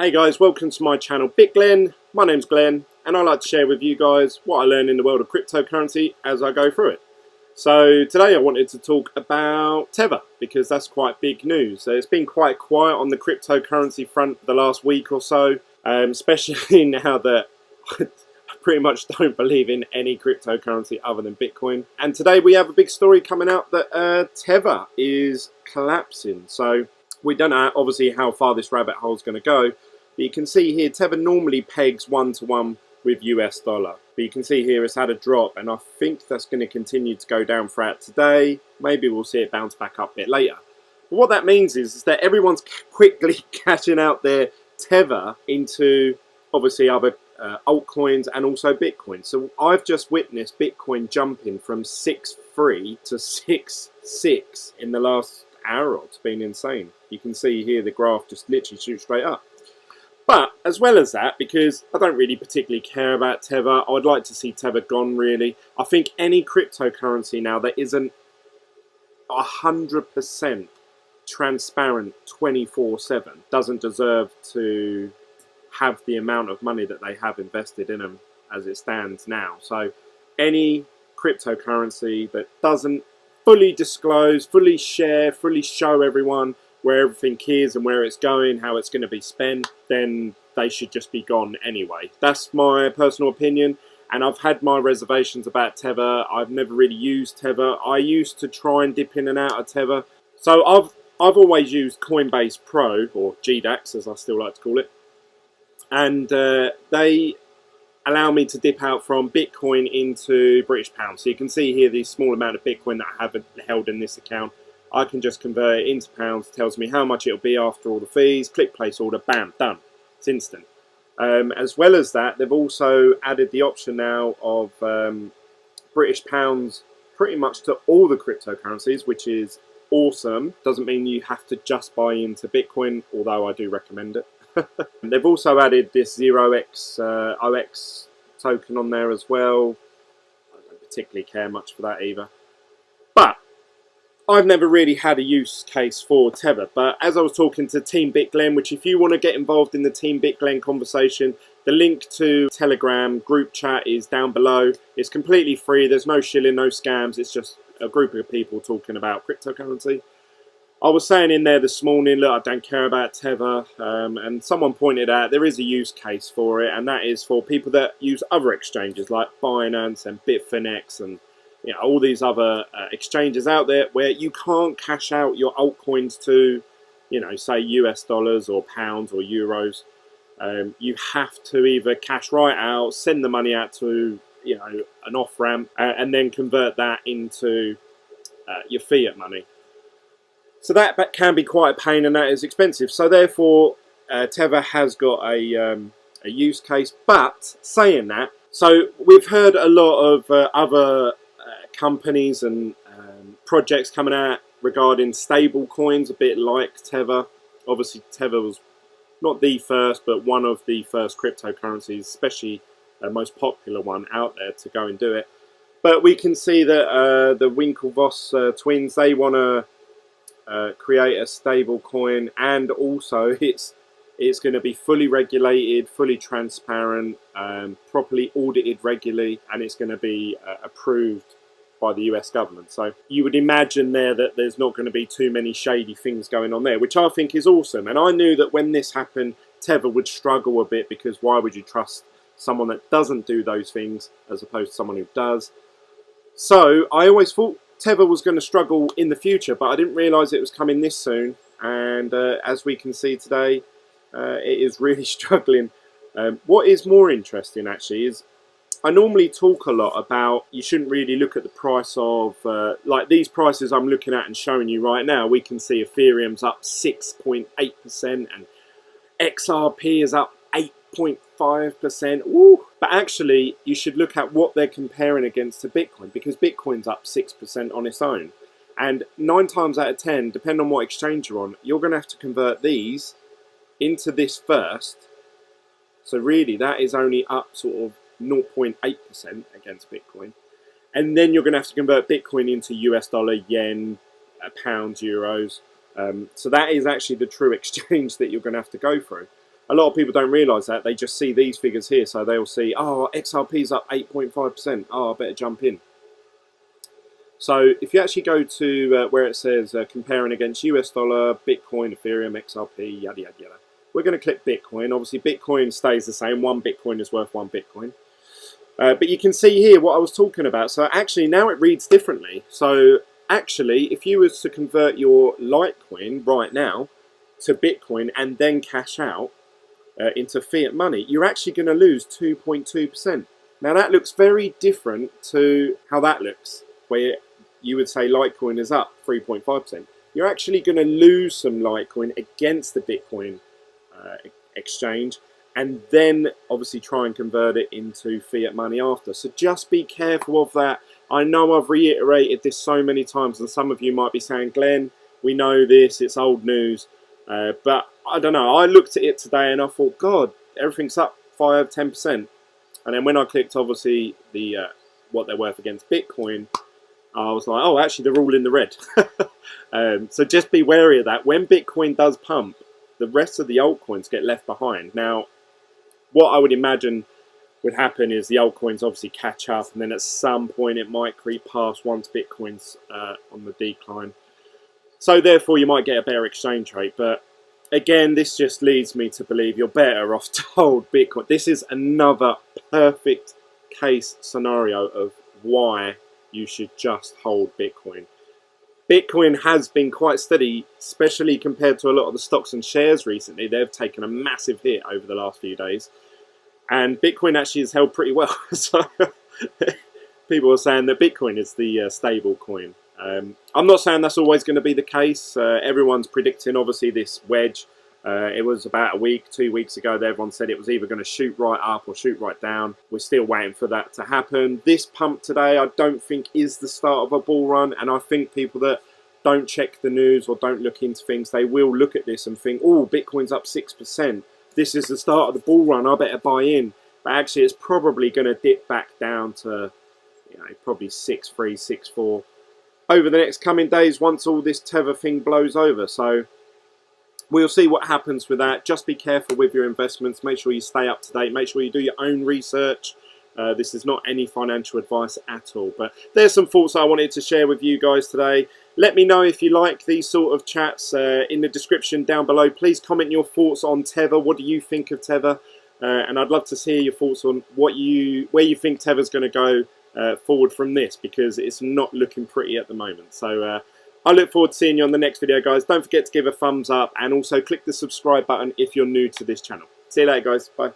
Hey guys, welcome to my channel BitGlenn. My name's Glenn and I like to share with you guys what I learn in the world of cryptocurrency as I go through it. So today I wanted to talk about Tether because that's quite big news. It's been quite quiet on the cryptocurrency front the last week or so, especially now that I pretty much don't believe in any cryptocurrency other than Bitcoin. And today we have a big story coming out that Tether is collapsing. So we don't know obviously how far this rabbit hole is going to go. But you can see here Tether normally pegs 1-to-1 with US dollar. But you can see here it's had a drop and I think that's going to continue to go down throughout today. Maybe we'll see it bounce back up a bit later. But what that means is that everyone's quickly cashing out their Tether into obviously other altcoins and also Bitcoin. So I've just witnessed Bitcoin jumping from 6.3 to 6.6 in the last hour. It's been insane. You can see here the graph just literally shoots straight up. But as well as that, because I don't really particularly care about Tether, I'd like to see Tether gone really. I think any cryptocurrency now that isn't 100% transparent 24/7 doesn't deserve to have the amount of money that they have invested in them as it stands now. So any cryptocurrency that doesn't fully disclose, fully share, fully show everyone where everything is and where it's going, how it's going to be spent, then they should just be gone anyway. That's my personal opinion, and I've had my reservations about Tether. I've never really used Tether. I used to try and dip in and out of Tether. So I've always used Coinbase Pro, or GDAX as I still like to call it, and they allow me to dip out from Bitcoin into British pounds. So you can see here the small amount of Bitcoin that I have held in this account. I can just convert it into pounds. It tells me how much it'll be after all the fees. Click place order, bam, done. It's instant. As well as that, they've also added the option now of British pounds pretty much to all the cryptocurrencies, which is awesome. Doesn't mean you have to just buy into Bitcoin, although I do recommend it. They've also added this 0x token on there as well. I don't particularly care much for that either. But I've never really had a use case for Tether, but as I was talking to Team BitGlenn, which if you want to get involved in the Team BitGlenn conversation, the link to Telegram group chat is down below. It's completely free. There's no shilling, no scams. It's just a group of people talking about cryptocurrency. I was saying in there this morning, look, I don't care about Tether, and someone pointed out there is a use case for it, and that is for people that use other exchanges like Binance and Bitfinex and all these other exchanges out there where you can't cash out your altcoins to, say US dollars or pounds or euros. You have to either cash right out, send the money out to, an off ramp, and then convert that into your fiat money. So that can be quite a pain and that is expensive. So therefore, Tether has got a use case. But saying that, so we've heard a lot of other companies and projects coming out regarding stable coins, a bit like Tether. Obviously, Tether was not the first, but one of the first cryptocurrencies, especially the most popular one out there to go and do it. But we can see that the Winklevoss twins, they want to create a stable coin, and also it's going to be fully regulated, fully transparent, properly audited regularly, and it's going to be approved by the US government. So you would imagine there that there's not going to be too many shady things going on there, which I think is awesome. And I knew that when this happened, Tether would struggle a bit, because why would you trust someone that doesn't do those things as opposed to someone who does? So I always thought Tether was going to struggle in the future, but I didn't realise it was coming this soon. And as we can see today, it is really struggling. What is more interesting actually is I normally talk a lot about you shouldn't really look at the price of, like these prices I'm looking at and showing you right now. We can see Ethereum's up 6.8% and XRP is up 8.5%. Woo! But actually, you should look at what they're comparing against to Bitcoin, because Bitcoin's up 6% on its own. And 9 times out of 10, depending on what exchange you're on, you're going to have to convert these into this first. So really, that is only up sort of 0.8% against Bitcoin. And then you're going to have to convert Bitcoin into US dollar, yen, pounds, euros. So that is actually the true exchange that you're going to have to go through. A lot of people don't realise that. They just see these figures here. So they'll see, oh, XRP's up 8.5%. Oh, I better jump in. So if you actually go to where it says comparing against US dollar, Bitcoin, Ethereum, XRP, yada, yada, yada. We're going to click Bitcoin. Obviously, Bitcoin stays the same. 1 Bitcoin is worth 1 Bitcoin. But you can see here what I was talking about. So actually now it reads differently. So actually, if you was to convert your Litecoin right now to Bitcoin and then cash out into fiat money, you're actually going to lose 2.2%. Now that looks very different to how that looks, where you would say Litecoin is up 3.5%. You're actually going to lose some Litecoin against the Bitcoin exchange, and then obviously try and convert it into fiat money after. So just be careful of that. I know I've reiterated this so many times, and some of you might be saying, Glenn, we know this, it's old news. But I don't know, I looked at it today and I thought, God, everything's up 5-10%. And then when I clicked, obviously, the what they're worth against Bitcoin, I was like, oh, actually, they're all in the red. So just be wary of that. When Bitcoin does pump, the rest of the altcoins get left behind. Now, what I would imagine would happen is the altcoins obviously catch up, and then at some point it might creep past once Bitcoin's on the decline. So therefore, you might get a better exchange rate. But again, this just leads me to believe you're better off to hold Bitcoin. This is another perfect case scenario of why you should just hold Bitcoin. Bitcoin has been quite steady, especially compared to a lot of the stocks and shares recently. They've taken a massive hit over the last few days. And Bitcoin actually has held pretty well. So people are saying that Bitcoin is the stable coin. I'm not saying that's always going to be the case. Everyone's predicting, obviously, this wedge. It was about a week, 2 weeks ago that everyone said it was either going to shoot right up or shoot right down. We're still waiting for that to happen. This pump today I don't think is the start of a bull run, and I think people that don't check the news or don't look into things, they will look at this and think, oh, Bitcoin's up 6%. This is the start of the bull run, I better buy in. But actually it's probably going to dip back down to, you know, probably 6.3, 6.4 over the next coming days once all this Tether thing blows over. So we'll see what happens with that. Just be careful with your investments. Make sure you stay up to date. Make sure you do your own research. This is not any financial advice at all. But there's some thoughts I wanted to share with you guys today. Let me know if you like these sort of chats in the description down below. Please comment your thoughts on Tether. What do you think of Tether? And I'd love to hear your thoughts on where you think Tether's going to go forward from this, because it's not looking pretty at the moment. So I look forward to seeing you on the next video, guys. Don't forget to give a thumbs up and also click the subscribe button if you're new to this channel. See you later, guys. Bye.